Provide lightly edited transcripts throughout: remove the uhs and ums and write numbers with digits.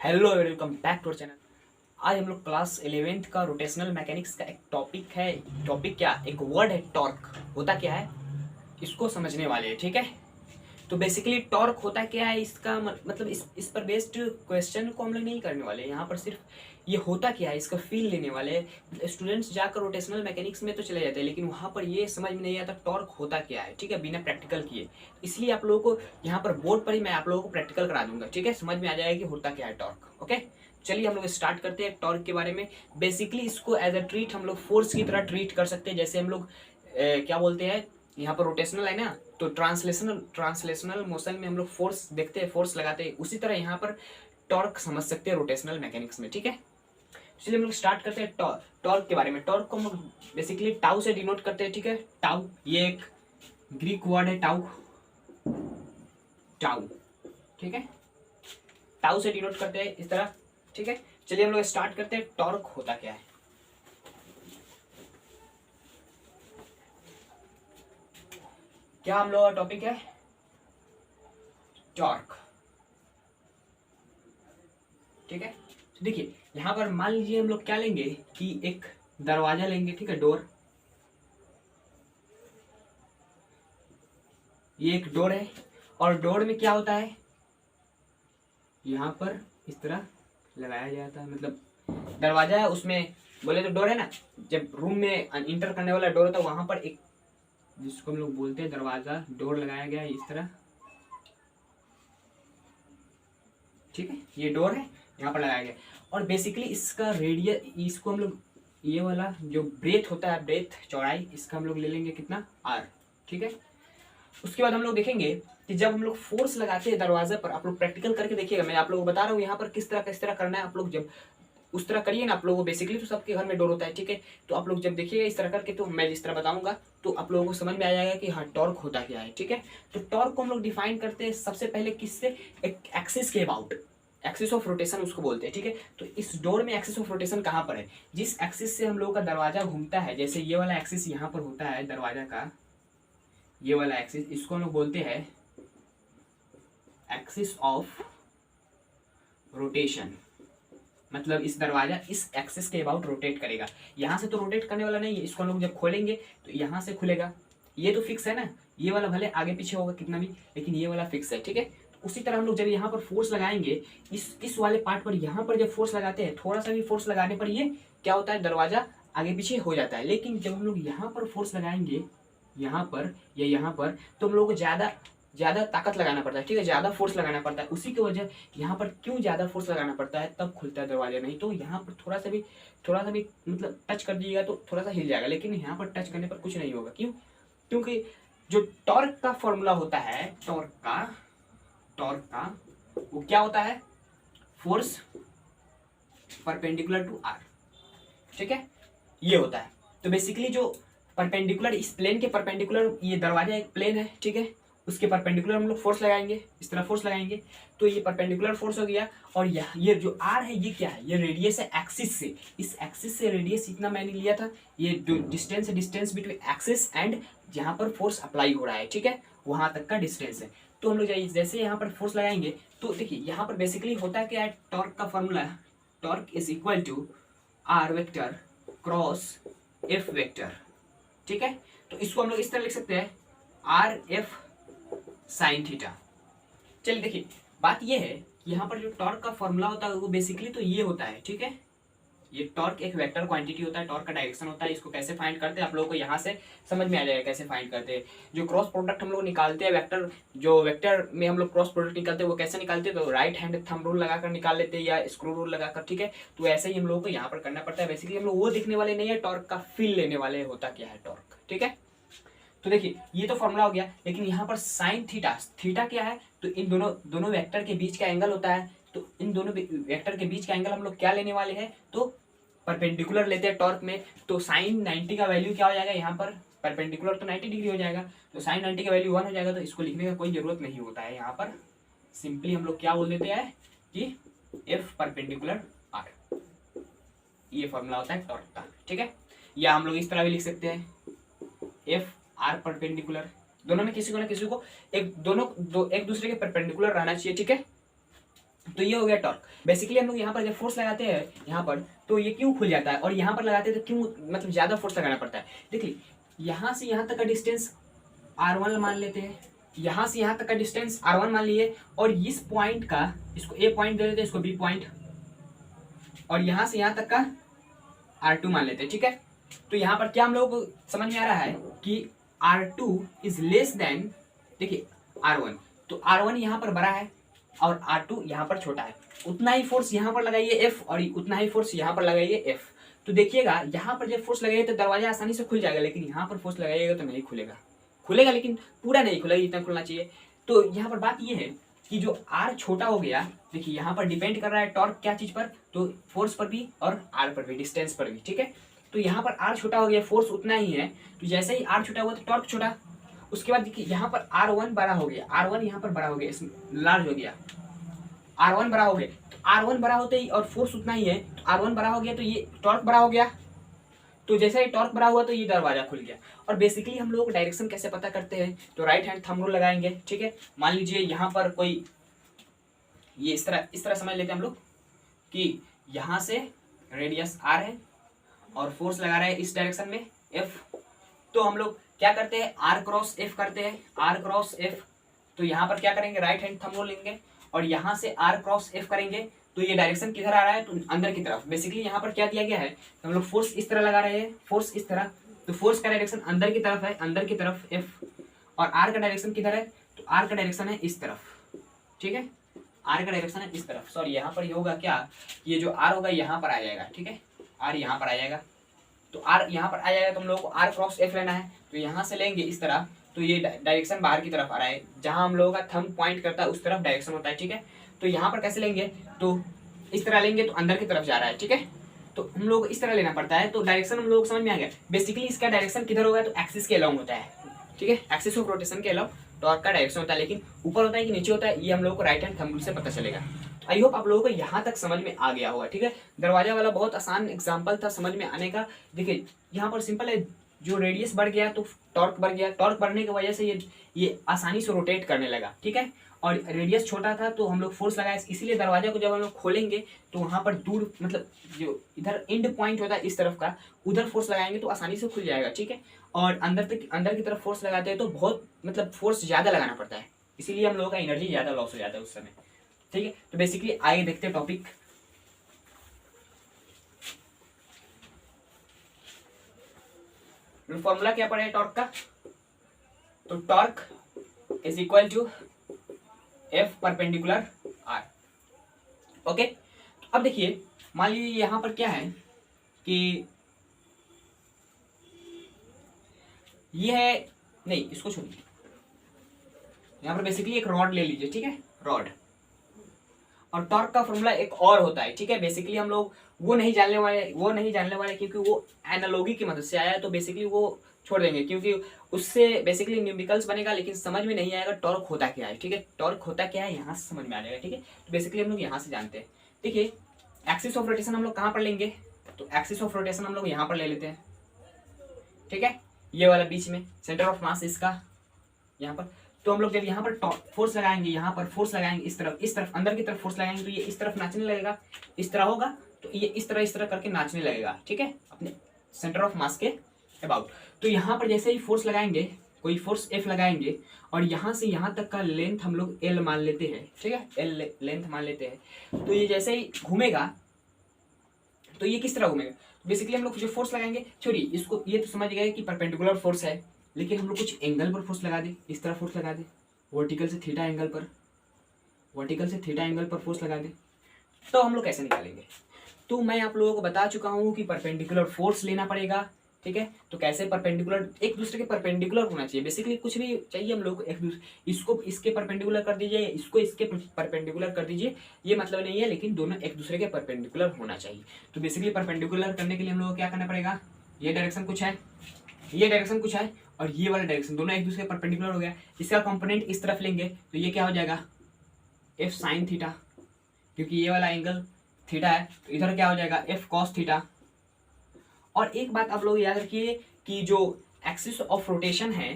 Hello welcome back to our channel. आज हम लोग क्लास 11th का रोटेशनल मैकेनिक्स का एक टॉपिक है। टॉपिक क्या, एक वर्ड है टॉर्क। होता क्या है इसको समझने वाले हैं, ठीक है। तो बेसिकली टॉर्क होता क्या है, इसका मतलब इस पर बेस्ड क्वेश्चन को हम लोग नहीं करने वाले। यहाँ पर सिर्फ ये होता क्या है इसका फील लेने वाले। स्टूडेंट्स जाकर रोटेशनल मैकेनिक्स में तो चले जाते हैं, लेकिन वहाँ पर ये समझ में नहीं आता टॉर्क होता क्या है, ठीक है, बिना प्रैक्टिकल किए। इसलिए आप लोगों को यहाँ पर बोर्ड पर ही मैं आप लोगों को प्रैक्टिकल करा दूंगा, ठीक है, समझ में आ जाएगा कि होता क्या है टॉर्क। ओके, चलिए हम लोग स्टार्ट करते हैं टॉर्क के बारे में। बेसिकली इसको एज अ ट्रीट हम लोग फोर्स की तरह ट्रीट कर सकते हैं। जैसे हम लोग क्या बोलते हैं, यहाँ पर रोटेशनल है ना, तो ट्रांसलेशनल मोशन में हम लोग फोर्स देखते हैं, फोर्स लगाते हैं, उसी तरह यहाँ पर टॉर्क समझ सकते हैं रोटेशनल मैकेनिक्स में, ठीक है। चलिए हम लोग स्टार्ट करते हैं टॉर्क के बारे में। टॉर्क को हम लोग बेसिकली टाउ से डिनोट करते हैं, ठीक है। टाउ ये एक ग्रीक वर्ड है, टाउ टाउ, ठीक है। टाउ से डिनोट करते हैं इस तरह, ठीक है। चलिए हम लोग स्टार्ट करते हैं टॉर्क होता क्या है। क्या हम लोग का टॉपिक है टॉर्क, ठीक है। तो देखिए यहाँ पर मान लीजिए हम लोग क्या लेंगे कि एक दरवाजा लेंगे, ठीक है, डोर। ये एक डोर है और डोर में क्या होता है, यहाँ पर इस तरह लगाया जाता है, मतलब दरवाजा है उसमें बोले तो डोर है ना। जब रूम में इंटर करने वाला डोर होता है वहां पर एक, जिसको हम लोग बोलते हैं दरवाजा, डोर लगाया गया है इस तरह, ठीक है। ये डोर है, यहाँ पर लगाया गया। और बेसिकली इसका रेडियस, इसको हम लोग ये वाला जो ब्रेथ होता है, ब्रेथ चौड़ाई, इसका हम लोग ले लेंगे कितना, आर, ठीक है। उसके बाद हम लोग देखेंगे कि जब हम लोग फोर्स लगाते हैं दरवाजे पर, आप लोग प्रैक्टिकल करके देखिएगा, मैं आप लोगों को बता रहा हूँ यहाँ पर किस तरह करना है। आप लोग जब उस तरह करिए ना, आप लोगों को बेसिकली तो सबके घर में डोर होता है, ठीक है। तो आप लोग जब देखिएगा इस तरह करके, तो मैं जिस तरह बताऊंगा तो आप लोगों को समझ में आ जाएगा कि हाँ टॉर्क होता क्या है, ठीक है। तो टॉर्क को हम लोग डिफाइन करते हैं सबसे पहले किससे, एक एक्सिस के अबाउट, एक्सिस ऑफ रोटेशन उसको बोलते हैं, ठीक है। तो इस डोर में एक्सिस ऑफ रोटेशन कहाँ पर है, जिस एक्सिस से हम लोगों का दरवाजा घूमता है। जैसे ये वाला एक्सिस यहाँ पर होता है दरवाजा का, ये वाला एक्सिस, इसको हम लोग बोलते हैं एक्सिस ऑफ रोटेशन। मतलब इस दरवाजा इस एक्सिस के अबाउट रोटेट करेगा। यहाँ से तो रोटेट करने वाला नहीं है, इसको हम लोग जब खोलेंगे तो यहाँ से खुलेगा। ये तो फिक्स है ना, ये वाला भले आगे पीछे होगा कितना भी, लेकिन ये वाला फिक्स है, ठीक है। तो उसी तरह हम लोग जब यहाँ पर फोर्स लगाएंगे, इस वाले पार्ट पर, यहाँ पर जब फोर्स लगाते हैं, थोड़ा सा भी फोर्स लगाने पर ये क्या होता है, दरवाजा आगे पीछे हो जाता है। लेकिन जब हम लोग यहाँ पर फोर्स लगाएंगे, यहाँ पर या यहाँ पर, तो हम लोग को ज्यादा ताकत लगाना पड़ता है, ठीक है, ज्यादा फोर्स लगाना पड़ता है। उसी की वजह यहाँ पर क्यों ज्यादा फोर्स लगाना पड़ता है, तब खुलता है दरवाजा। नहीं तो यहाँ पर थोड़ा सा भी मतलब टच कर दीजिएगा तो थोड़ा सा हिल जाएगा, लेकिन यहाँ पर टच करने पर कुछ नहीं होगा। क्यों, क्योंकि जो टॉर्क का फॉर्मूला होता है, टॉर्क का वो क्या होता है, फोर्स परपेंडिकुलर टू आर, ठीक है, ये होता है। तो बेसिकली जो परपेंडिकुलर, इस प्लेन के परपेंडिकुलर, ये दरवाजा एक प्लेन है, ठीक है, उसके परपेंडिकुलर हम लोग फोर्स लगाएंगे, इस तरह फोर्स लगाएंगे तो ये परपेंडिकुलर फोर्स हो गया। और ये जो आर है ये क्या है, ये रेडियस है एक्सिस से। इस एक्सिस से रेडियस इतना मैंने लिया था, ये डिस्टेंस है, डिस्टेंस बिटवीन एक्सिस एंड जहाँ पर फोर्स अप्लाई हो रहा है, ठीक है, वहां तक का डिस्टेंस है। तो हम लोग जैसे यहाँ पर फोर्स लगाएंगे तो देखिए यहाँ पर बेसिकली होता है क्या है, टॉर्क का formula, torque is equal to R vector cross F vector, ठीक है। तो इसको हम लोग इस तरह लिख सकते हैं, आर एफ साइन थीटा। चलिए देखिए बात ये है कि यहाँ पर जो टॉर्क का फॉर्मूला होता है वो बेसिकली तो ये होता है, ठीक है। ये टॉर्क एक वेक्टर क्वांटिटी होता है, टॉर्क का डायरेक्शन होता है। इसको कैसे फाइंड करते हैं आप लोगों को यहाँ से समझ में आ जाएगा कैसे फाइंड करते हैं। जो क्रॉस प्रोडक्ट हम लोग निकालते हैं वेक्टर, जो वेक्टर में हम लोग क्रॉस प्रोडक्ट निकालते हैं वो कैसे निकालते हैं, तो राइट हैंड थंब रूल लगाकर निकाल लेते हैं या स्क्रू रूल लगाकर, ठीक है। तो ऐसे ही हम लोगों को यहाँ पर करना पड़ता है। बेसिकली हम लोग वो देखने वाले नहीं है, टॉर्क का फील लेने वाले होता क्या है टॉर्क, ठीक है। तो देखिए ये तो फॉर्मूला हो गया, लेकिन यहाँ पर साइन थीटा, थीटा क्या है, तो इन दोनों वेक्टर के बीच का एंगल होता है। तो इन दोनों वेक्टर के बीच का एंगल हम लोग क्या लेने वाले हैं, तो परपेंडिकुलर लेते हैं टॉर्क में। तो साइन 90 का वैल्यू क्या हो जाएगा, यहाँ पर परपेंडिकुलर तो 90 डिग्री हो जाएगा, तो साइन 90 का वैल्यू 1 हो जाएगा। तो इसको लिखने का कोई जरूरत नहीं होता है, यहाँ पर सिंपली हम लोग क्या बोल देते हैं कि एफ परपेंडिकुलर आर, ये फॉर्मूला होता है टॉर्क का, ठीक है। या हम लोग इस तरह भी लिख सकते हैं, एफ आर परपेंडिकुलर, दोनों में किसी को ना किसी को एक दूसरे के परपेंडिकुलर रहना चाहिए, ठीक है। तो ये हो गया टॉर्क। बेसिकली हम लोग यहाँ पर जब फोर्स लगाते हैं यहाँ पर, तो ये क्यों खुल जाता है, और यहाँ पर लगाते हैं तो क्यों मतलब ज़्यादा फोर्स लगाना पड़ता है। देखिए यहाँ से यहाँ तक का डिस्टेंस R1 मान लेते हैं, यहाँ से यहाँ तक का डिस्टेंस R1 मान लिए, और इस पॉइंट का, इसको A पॉइंट दे देते हैं, इसको B पॉइंट, और यहाँ से यहाँ तक का R2 मान लेते हैं। ठीक है, तो यहाँ पर क्या हम लोग को समझ में आ रहा है कि R2 इज लेस देन, देखिए R1, तो R1 यहाँ पर बड़ा है और R2 यहाँ पर छोटा है। उतना ही फोर्स यहाँ पर लगाइए F, और उतना ही फोर्स यहाँ पर लगाइए F। तो देखिएगा यहाँ पर जब फोर्स लगाइए तो दरवाजा आसानी से खुल जाएगा, लेकिन यहाँ पर फोर्स लगाइएगा तो नहीं खुलेगा। खुलेगा लेकिन पूरा नहीं खुलेगा, जितना खुलना चाहिए। तो यहाँ पर बात ये है कि जो R छोटा हो गया, देखिए यहाँ पर डिपेंड कर रहा है टॉर्क क्या चीज पर, तो फोर्स पर भी और R पर भी, डिस्टेंस पर भी। ठीक है, तो यहाँ पर R छोटा हो गया, फोर्स उतना ही है, तो जैसे ही R छोटा हुआ तो टॉर्क छोटा। उसके बाद देखिए यहाँ पर R1 बड़ा हो गया, R1 यहाँ पर बड़ा हो गया, इसमें लार्ज हो गया, R1 बड़ा हो गया। तो R1 बड़ा होते ही और फोर्स उतना ही है, तो R1 बड़ा हो गया तो ये टॉर्क बड़ा हो गया। तो जैसे ही टॉर्क बड़ा हुआ तो ये दरवाजा खुल गया। और बेसिकली हम लोग डायरेक्शन कैसे पता करते हैं, तो राइट हैंड थंब रूल लगाएंगे। ठीक है, मान लीजिए यहाँ पर कोई, ये इस तरह समझ लेते हैं हम लोग कि यहाँ से रेडियस R है और फोर्स लगा रहे हैं इस डायरेक्शन में F। तो हम लोग क्या करते हैं, R क्रॉस F करते हैं, R क्रॉस F। तो यहाँ पर क्या करेंगे, राइट हैंड थंब रूल लेंगे और यहाँ से R क्रॉस F करेंगे। तो ये डायरेक्शन किधर आ रहा है, तो अंदर की तरफ। बेसिकली यहाँ पर क्या दिया गया है, हम लोग फोर्स इस तरह लगा रहे हैं, फोर्स इस तरह, तो फोर्स का डायरेक्शन अंदर की तरफ है, अंदर की तरफ F। और R का डायरेक्शन किधर है, तो R का डायरेक्शन है इस तरफ। ठीक है, R का डायरेक्शन है इस तरफ। सॉरी, यहाँ पर ये होगा क्या, ये जो R होगा यहाँ पर आ जाएगा। ठीक है, R यहाँ पर आ जाएगा, तो R यहाँ पर आ जाएगा, तो हम लोग को R क्रॉस F लेना है। तो यहाँ से लेंगे इस तरह, तो ये डायरेक्शन बाहर की तरफ आ रहा है, जहाँ हम लोगों का थंब पॉइंट करता है उस तरफ डायरेक्शन होता है। ठीक है, तो यहाँ पर कैसे लेंगे, तो इस तरह लेंगे तो अंदर की तरफ जा रहा है। ठीक है, तो हम लोग को इस तरह लेना पड़ता है। तो डायरेक्शन हम लोग को समझ में आ गया। बेसिकली इसका डायरेक्शन किधर होगा, तो एक्सिस के अलाउंग होता है। ठीक है, एक्सिस ऑफ रोटेशन के अलाउंग टॉर्क का डायरेक्शन होता है, लेकिन ऊपर होता है कि नीचे होता है, ये हम लोग को राइट हैंड थंब रूल से पता चलेगा। आई होप आप लोगों को यहाँ तक समझ में आ गया होगा। ठीक है, दरवाजा वाला बहुत आसान एग्जाम्पल था समझ में आने का। देखिए यहाँ पर सिंपल है, जो रेडियस बढ़ गया तो टॉर्क बढ़ गया, टॉर्क बढ़ने की वजह से ये आसानी से रोटेट करने लगा। ठीक है, और रेडियस छोटा था तो हम लोग फोर्स लगाए, इसीलिए दरवाजा को जब हम लोग खोलेंगे तो वहाँ पर दूर, मतलब जो इधर एंड पॉइंट होता है इस तरफ का, उधर फोर्स लगाएंगे तो आसानी से खुल जाएगा। ठीक है, और अंदर की तरफ फोर्स लगाते हैं तो बहुत मतलब फोर्स ज़्यादा लगाना पड़ता है, इसीलिए हम लोगों का एनर्जी ज़्यादा लॉस हो जाता है उस समय। ठीक है, तो बेसिकली आगे देखते हैं टॉपिक। फॉर्मूला क्या पड़ा है टॉर्क का, तो torque is equal to F perpendicular R। Okay, तो अब देखिए मान लीजिए यहां पर क्या है कि ये है, नहीं इसको छोड़िए, यहां पर बेसिकली एक रॉड ले लीजिए। ठीक है, रॉड, और टॉर्क का फॉर्मूला एक और होता है। ठीक है, बेसिकली हम लोग वो नहीं जानने वाले क्योंकि वो एनालॉजी की मदद से आया है, तो बेसिकली वो छोड़ देंगे क्योंकि उससे बेसिकली न्यूमेरिकल्स बनेगा, लेकिन समझ में नहीं आएगा टॉर्क होता क्या है। ठीक है, टॉर्क होता क्या है यहाँ से समझ में आ जाएगा। ठीक है, तो बेसिकली हम लोग यहाँ से जानते हैं। देखिए एक्सिस ऑफ रोटेशन हम लोग कहाँ पर लेंगे, तो एक्सिस ऑफ रोटेशन हम लोग यहाँ पर ले लेते हैं। ठीक है, ये वाला बीच में सेंटर ऑफ मास इसका यहाँ पर। तो हम लोग जब यहाँ पर फोर्स लगाएंगे, यहाँ पर फोर्स लगाएंगे इस तरफ अंदर की तरफ फोर्स लगाएंगे, तो ये इस तरफ नाचने लगेगा, इस तरह होगा, तो ये इस तरह करके नाचने लगेगा। ठीक है, अपने सेंटर ऑफ मास के अबाउट। तो यहाँ पर जैसे ही फोर्स लगाएंगे, कोई फोर्स F लगाएंगे, और यहाँ से यहाँ तक का लेंथ हम लोग L मान लेते हैं। ठीक है, L लेंथ मान लेते हैं। तो ये जैसे ही घूमेगा तो ये किस तरह घूमेगा, बेसिकली हम लोग जो फोर्स लगाएंगे, छोड़िए इसको, ये तो समझ गए कि परपेंडिकुलर फोर्स है, लेकिन हम लोग कुछ एंगल पर फोर्स लगा दे, इस तरह फोर्स लगा दे, वर्टिकल से थीटा एंगल पर फोर्स लगा दे, तो हम लोग कैसे निकालेंगे। तो मैं आप लोगों को बता चुका हूँ कि परपेंडिकुलर फोर्स लेना पड़ेगा। ठीक है, तो कैसे परपेंडिकुलर, एक दूसरे के परपेंडिकुलर होना चाहिए। बेसिकली कुछ भी चाहिए हम लोग, एक दूसरे, इसको इसके परपेंडिकुलर कर दीजिए, इसको इसके परपेंडिकुलर कर दीजिए, ये मतलब नहीं है, लेकिन दोनों एक दूसरे के परपेंडिकुलर होना चाहिए। तो बेसिकली परपेंडिकुलर करने के लिए हम लोग को क्या करना पड़ेगा, ये डायरेक्शन कुछ है, ये डायरेक्शन कुछ है, और ये वाला डायरेक्शन, दोनों एक दूसरे के परपेंडिकुलर हो गया। इसका कंपोनेंट इस तरफ लेंगे तो ये क्या हो जाएगा, F साइन थीटा, क्योंकि ये वाला एंगल थीटा है, तो इधर क्या हो जाएगा F कॉस थीटा। और एक बात आप लोग याद रखिए कि जो एक्सिस ऑफ रोटेशन है,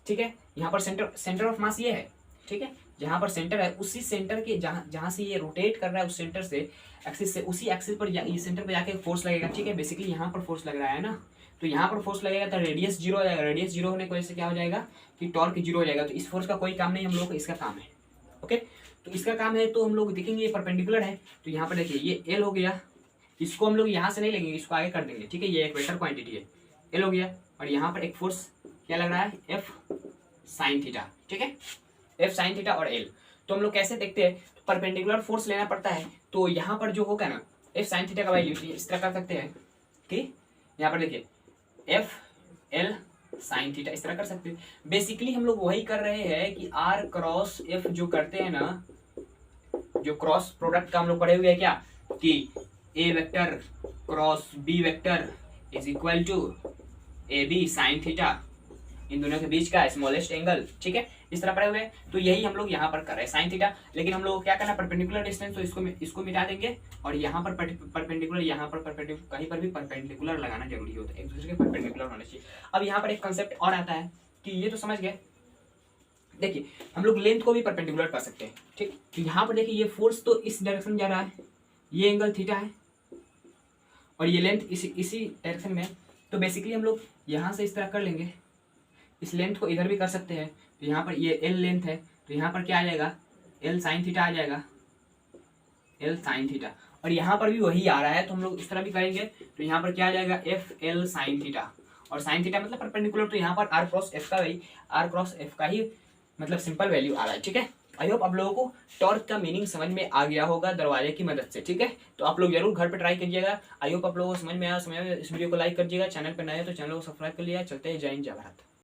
ठीक है, यहाँ पर सेंटर ऑफ मास ये है। ठीक है, जहाँ पर सेंटर है उसी सेंटर के जहाँ से ये रोटेट कर रहा है उस सेंटर से एक्सिस से उसी एक्सिस पर ये सेंटर पर जाके फोर्स लगेगा। ठीक है, बेसिकली यहाँ पर फोर्स लग रहा है ना, तो यहाँ पर फोर्स लगेगा तो रेडियस जीरो हो जाएगा। रेडियस जीरो होने की वजह से क्या हो जाएगा कि टॉर्क जीरो हो जाएगा। तो इस फोर्स का कोई काम नहीं, हम लोग को इसका काम है। ओके, तो इसका काम है तो हम लोग देखेंगे ये परपेंडिकुलर है, तो यहाँ पर देखिए ये एल हो गया, इसको हम लोग यहाँ से नहीं लेंगे, इसको आगे कर देंगे। ठीक है, ये एक वेक्टर क्वांटिटी है, एल हो गया, और यहाँ पर एक फोर्स क्या लग रहा है, एफ साइन थीटा। ठीक है, एफ साइन थीटा और एल। तो हम लोग कैसे देखते हैं, परपेंडिकुलर फोर्स लेना पड़ता है। तो यहाँ पर जो होगा ना एफ साइन थीटा का वैल्यू इस तरह कर सकते हैं कि यहाँ पर देखिए एफ एल साइन थीटा इस तरह कर सकते हैं। बेसिकली हम लोग वही कर रहे हैं कि आर क्रॉस एफ जो करते हैं ना, जो क्रॉस प्रोडक्ट का हम लोग पढ़े हुए हैं क्या, कि A vector cross B vector is equal to A B sine theta, इन दोनों के बीच का स्मॉलेस्ट एंगल। ठीक है, इस तरह पढ़े हुए हैं। तो यही हम लोग यहाँ पर कर रहे हैं साइन थीटा, लेकिन हम लोग को क्या करना है, परपेंडिकुलर डिस्टेंस, तो इसको मिटा देंगे और यहाँ पर परपेंडिकुलर, यहाँ पर परपेंडिकुलर, कहीं पर भी परपेंडिकुलर लगाना जरूरी होता है, एक दूसरे के परपेंडिकुलर होना चाहिए। अब यहाँ पर एक कंसेप्ट और आता है कि ये तो समझ गए, देखिए हम लोग लेंथ को भी परपेंडिकुलर कर सकते हैं। ठीक, तो यहाँ पर देखिए ये फोर्स तो इस डायरेक्शन में जा रहा है, ये एंगल थीटा है और ये लेंथ इसी डायरेक्शन में है। तो बेसिकली हम लोग यहाँ से इस तरह कर लेंगे, इस लेंथ को इधर भी कर सकते हैं। तो यहाँ पर ये एल लेंथ है, तो यहाँ पर क्या आ जाएगा, एल साइन थीटा आ जाएगा, एल साइन थीटा। और यहाँ पर भी वही आ रहा है, तो हम लोग इस तरह भी करेंगे। तो यहाँ पर क्या आ जाएगा, एफ एल साइन थीटा, और साइन थीटा मतलब परपेंडिकुलर, तो यहाँ पर आर क्रॉस एफ का वही आर क्रॉस एफ का ही मतलब सिंपल वैल्यू आ रहा है। ठीक है, आई होप आप लोगों को टॉर्क का मीनिंग समझ में आ गया होगा दरवाजे की मदद से। ठीक है, तो आप लोग जरूर घर पे ट्राई करिएगा। आई होप आप लोगों को समझ में आया। इस वीडियो को लाइक करिएगा, चैनल पर नए हो तो चैनल को सब्सक्राइब कर लिया। चलते हैं, जय हिंद जय भारत।